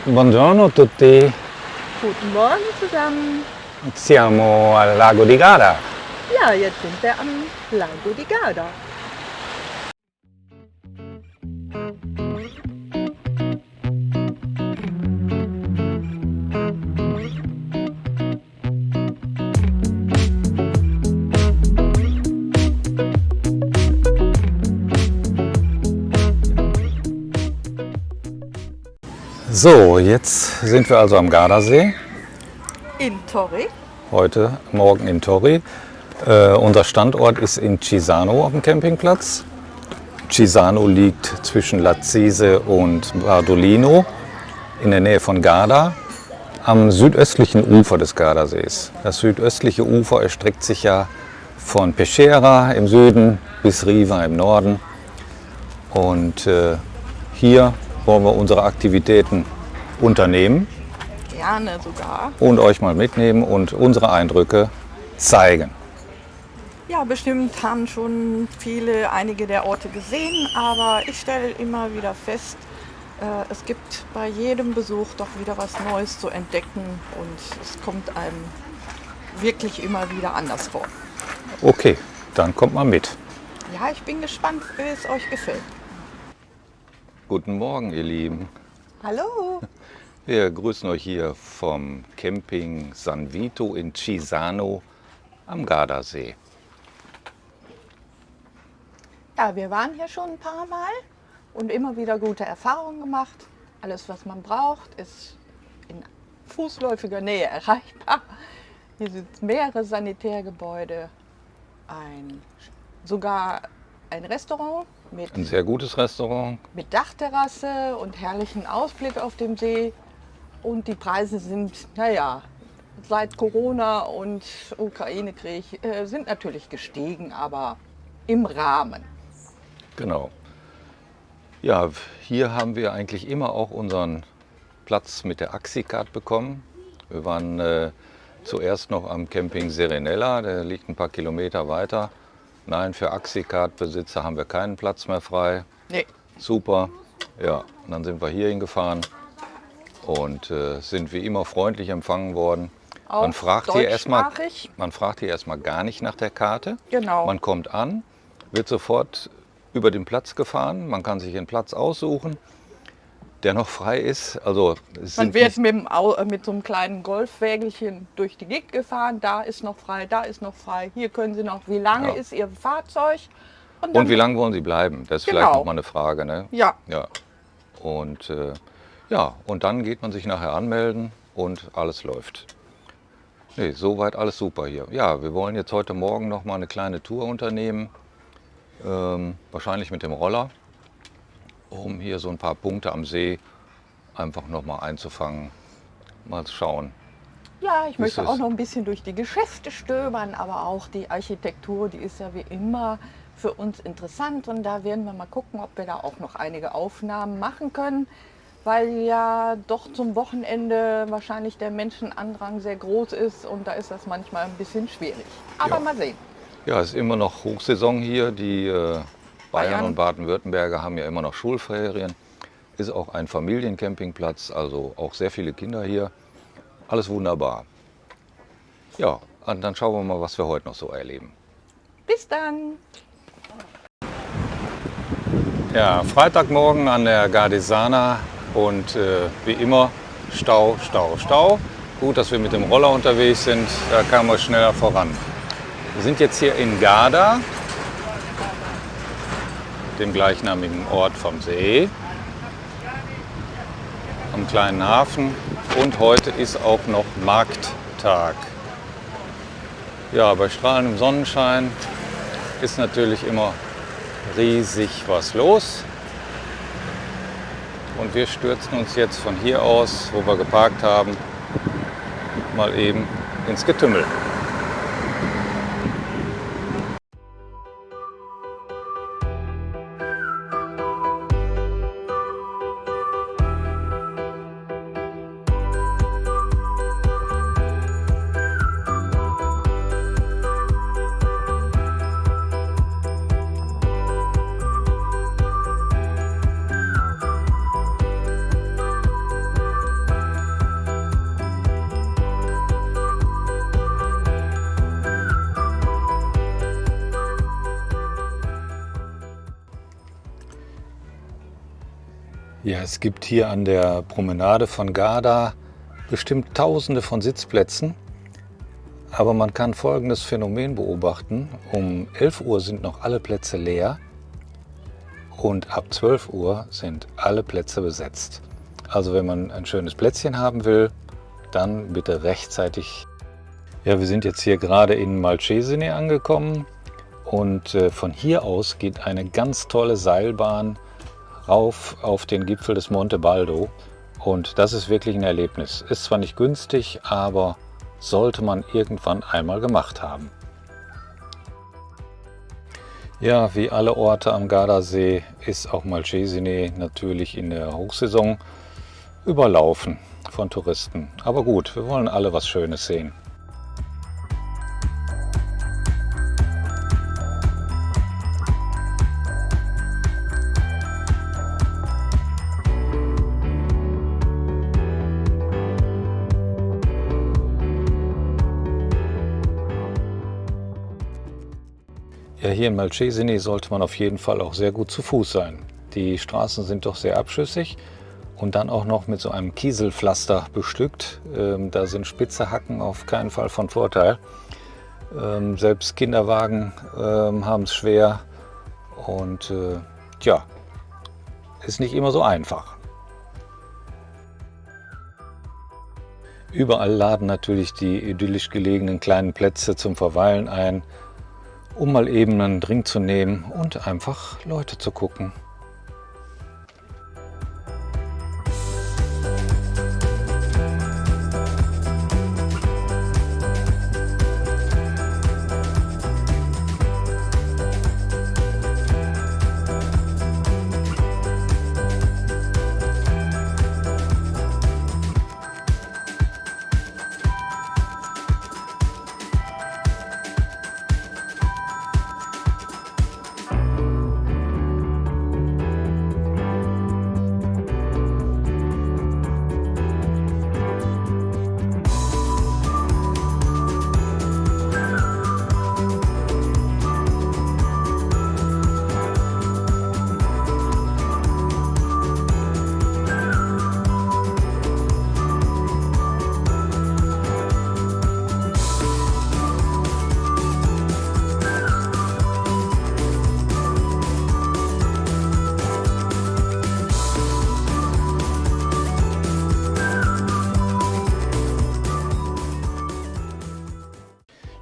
Buongiorno a tutti, Guten Morgen zusammen. siamo al lago di Garda. Ja, jetzt sind wir am Lago di Garda. So, jetzt sind wir also am Gardasee, In Torri. heute Morgen in Torri. Unser Standort ist in Cisano auf dem Campingplatz. Cisano liegt zwischen Lazzise und Bardolino in der Nähe von Garda am südöstlichen Ufer des Gardasees. Das südöstliche Ufer erstreckt sich ja von Peschiera im Süden bis Riva im Norden. Und hier wollen wir unsere Aktivitäten unternehmen Gerne sogar. und euch mal mitnehmen und unsere Eindrücke zeigen. Ja, bestimmt haben schon einige der Orte gesehen, aber ich stelle immer wieder fest, es gibt bei jedem Besuch doch wieder was Neues zu entdecken und es kommt einem wirklich immer wieder anders vor. Okay, dann kommt mal mit. Ja, ich bin gespannt, wie es euch gefällt. Guten Morgen, ihr Lieben. Hallo! Wir grüßen euch hier vom Camping San Vito in Cisano am Gardasee. Ja, wir waren hier schon ein paar Mal und immer wieder gute Erfahrungen gemacht. Alles, was man braucht, ist in fußläufiger Nähe erreichbar. Hier sind mehrere Sanitärgebäude, sogar ein Restaurant Ein sehr gutes Restaurant. mit Dachterrasse und herrlichen Ausblick auf dem See. Und die Preise sind, naja, seit Corona und Ukraine-Krieg sind natürlich gestiegen, aber im Rahmen. Genau. Ja, hier haben wir eigentlich immer auch unseren Platz mit der Axicard bekommen. Wir waren zuerst noch am Camping Serenella, der liegt ein paar Kilometer weiter. Nein, für Axicard-Besitzer haben wir keinen Platz mehr frei. Nee. Super. Ja, und dann sind wir hier hingefahren und sind wie immer freundlich empfangen worden. Auch Man fragt hier erstmal deutschsprachig. gar nicht nach der Karte. Genau. Man kommt an, wird sofort über den Platz gefahren. Man kann sich einen Platz aussuchen, der noch frei ist. Also es Man sind wird mit so einem kleinen Golfwägelchen durch die Gegend gefahren. Da ist noch frei, da ist noch frei. Hier können Sie noch, wie lange Ja. ist Ihr Fahrzeug? Und wie lange wollen Sie bleiben? Das ist vielleicht Genau. noch mal eine Frage. Ne? Ja, Ja. Und und dann geht man sich nachher anmelden und alles läuft. Nee, soweit alles super hier. Ja, wir wollen jetzt heute Morgen noch mal eine kleine Tour unternehmen. Wahrscheinlich mit dem Roller, um hier so ein paar Punkte am See einfach noch mal einzufangen. Mal schauen. ja, ich möchte es? auch noch ein bisschen durch die Geschäfte stöbern, aber auch die Architektur, die ist ja wie immer für uns interessant und da werden wir mal gucken, ob wir da auch noch einige Aufnahmen machen können, weil ja doch zum Wochenende wahrscheinlich der Menschenandrang sehr groß ist und da ist das manchmal ein bisschen schwierig. Aber Ja. mal sehen. Ja, es ist immer noch Hochsaison hier. Die Bayern Bayern. und Baden-Württemberger haben ja immer noch Schulferien. Ist auch ein Familiencampingplatz, also auch sehr viele Kinder hier. Alles wunderbar. Ja, und dann schauen wir mal, was wir heute noch so erleben. Bis dann! Ja, Freitagmorgen an der Gardesana und wie immer Stau, Stau, Stau. Gut, dass wir mit dem Roller unterwegs sind, da kamen wir schneller voran. Wir sind jetzt hier in Garda, dem gleichnamigen Ort vom See, am kleinen Hafen, und heute ist auch noch Markttag. Ja, bei strahlendem Sonnenschein ist natürlich immer riesig was los. Und wir stürzen uns jetzt von hier aus, wo wir geparkt haben, mal eben ins Getümmel. Ja, es gibt hier an der Promenade von Garda bestimmt Tausende von Sitzplätzen. Aber man kann folgendes Phänomen beobachten. Um 11 Uhr sind noch alle Plätze leer und ab 12 Uhr sind alle Plätze besetzt. Also wenn man ein schönes Plätzchen haben will, dann bitte rechtzeitig. Ja, wir sind jetzt hier gerade in Malcesine angekommen und von hier aus geht eine ganz tolle Seilbahn rauf auf den Gipfel des Monte Baldo und das ist wirklich ein Erlebnis. Ist zwar nicht günstig, aber sollte man irgendwann einmal gemacht haben. Ja, wie alle Orte am Gardasee ist auch Malcesine natürlich in der Hochsaison überlaufen von Touristen. Aber gut, wir wollen alle was Schönes sehen. Ja, hier in Malcesine sollte man auf jeden Fall auch sehr gut zu Fuß sein. Die Straßen sind doch sehr abschüssig und dann auch noch mit so einem Kieselpflaster bestückt. Da sind spitze Hacken auf keinen Fall von Vorteil. Selbst Kinderwagen haben es schwer und ja, ist nicht immer so einfach. Überall laden natürlich die idyllisch gelegenen kleinen Plätze zum Verweilen ein, um mal eben einen Drink zu nehmen und einfach Leute zu gucken.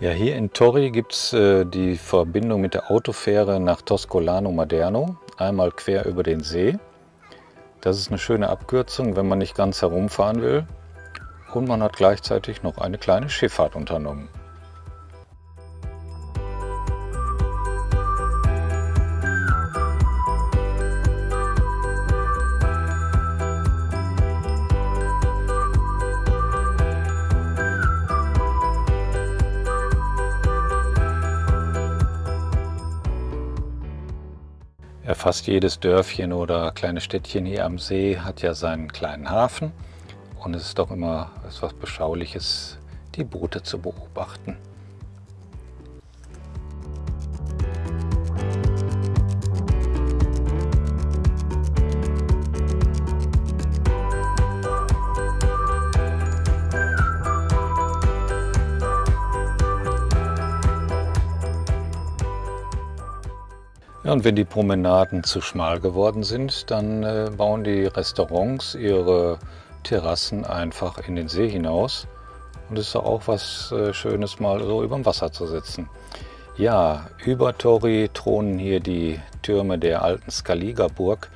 Ja, hier in Torri gibt es die Verbindung mit der Autofähre nach Toscolano Maderno, einmal quer über den See. Das ist eine schöne Abkürzung, wenn man nicht ganz herumfahren will. Und man hat gleichzeitig noch eine kleine Schifffahrt unternommen. Ja, fast jedes Dörfchen oder kleine Städtchen hier am See hat ja seinen kleinen Hafen und es ist doch immer etwas Beschauliches, die Boote zu beobachten. Ja, und wenn die Promenaden zu schmal geworden sind, dann bauen die Restaurants ihre Terrassen einfach in den See hinaus. Und es ist auch was Schönes, mal so über dem Wasser zu sitzen. Ja, über Torri thronen hier die Türme der alten Scaliger-Burg,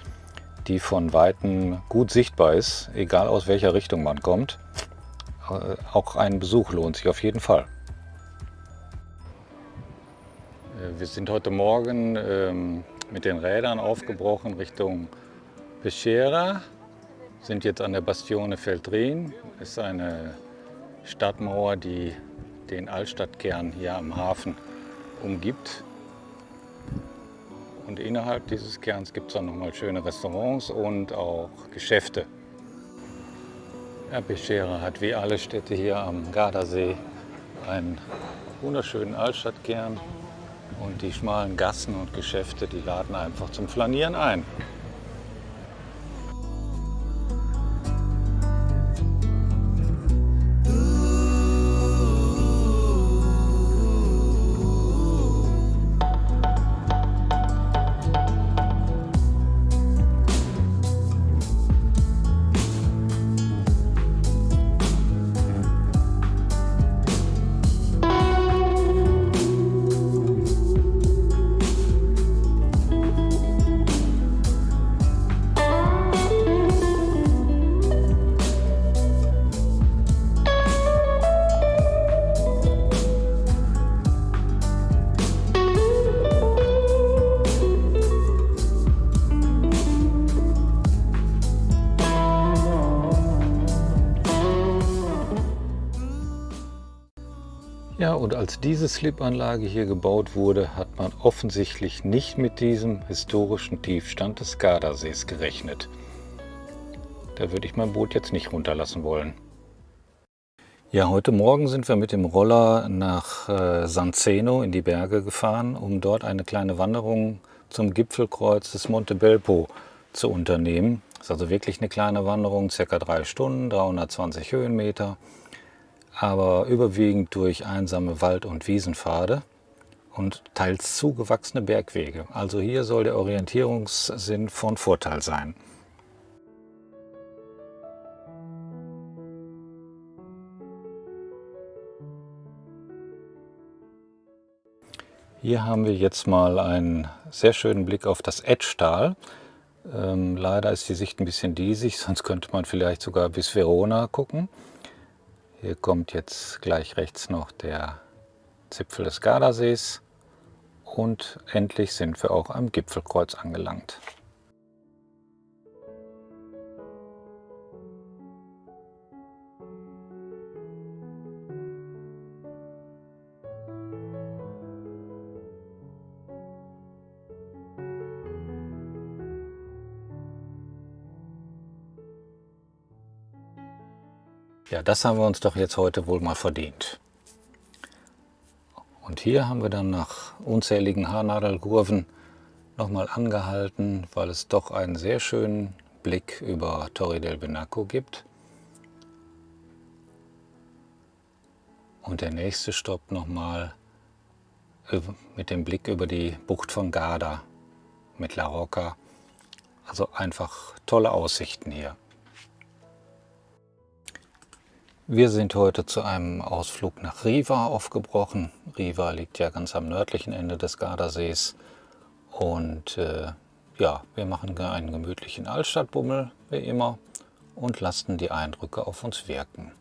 die von Weitem gut sichtbar ist, egal aus welcher Richtung man kommt. Auch ein Besuch lohnt sich auf jeden Fall. Wir sind heute Morgen mit den Rädern aufgebrochen Richtung Peschiera, sind jetzt an der Bastione Feltrin. Das ist eine Stadtmauer, die den Altstadtkern hier am Hafen umgibt. Und innerhalb dieses Kerns gibt es dann nochmal schöne Restaurants und auch Geschäfte. Ja, Peschiera hat wie alle Städte hier am Gardasee einen wunderschönen Altstadtkern. Und die schmalen Gassen und Geschäfte, die laden einfach zum Flanieren ein. und als diese Slipanlage hier gebaut wurde, hat man offensichtlich nicht mit diesem historischen Tiefstand des Gardasees gerechnet. Da würde ich mein Boot jetzt nicht runterlassen wollen. Ja, heute Morgen sind wir mit dem Roller nach San Zeno in die Berge gefahren, um dort eine kleine Wanderung zum Gipfelkreuz des Monte Belpo zu unternehmen. Das ist also wirklich eine kleine Wanderung, circa 3 Stunden, 320 Höhenmeter, aber überwiegend durch einsame Wald- und Wiesenpfade und teils zugewachsene Bergwege. Also hier soll der Orientierungssinn von Vorteil sein. Hier haben wir jetzt mal einen sehr schönen Blick auf das Etschtal. Leider ist die Sicht ein bisschen diesig, sonst könnte man vielleicht sogar bis Verona gucken. Hier kommt jetzt gleich rechts noch der Zipfel des Gardasees und endlich sind wir auch am Gipfelkreuz angelangt. Ja, das haben wir uns doch jetzt heute wohl mal verdient. Und hier haben wir dann nach unzähligen Haarnadelkurven nochmal angehalten, weil es doch einen sehr schönen Blick über Torre del Benaco gibt. Und der nächste Stopp nochmal mit dem Blick über die Bucht von Garda mit La Rocca. Also einfach tolle Aussichten hier. Wir sind heute zu einem Ausflug nach Riva aufgebrochen. Riva liegt ja ganz am nördlichen Ende des Gardasees. Und ja, wir machen einen gemütlichen Altstadtbummel, wie immer, und lassen die Eindrücke auf uns wirken.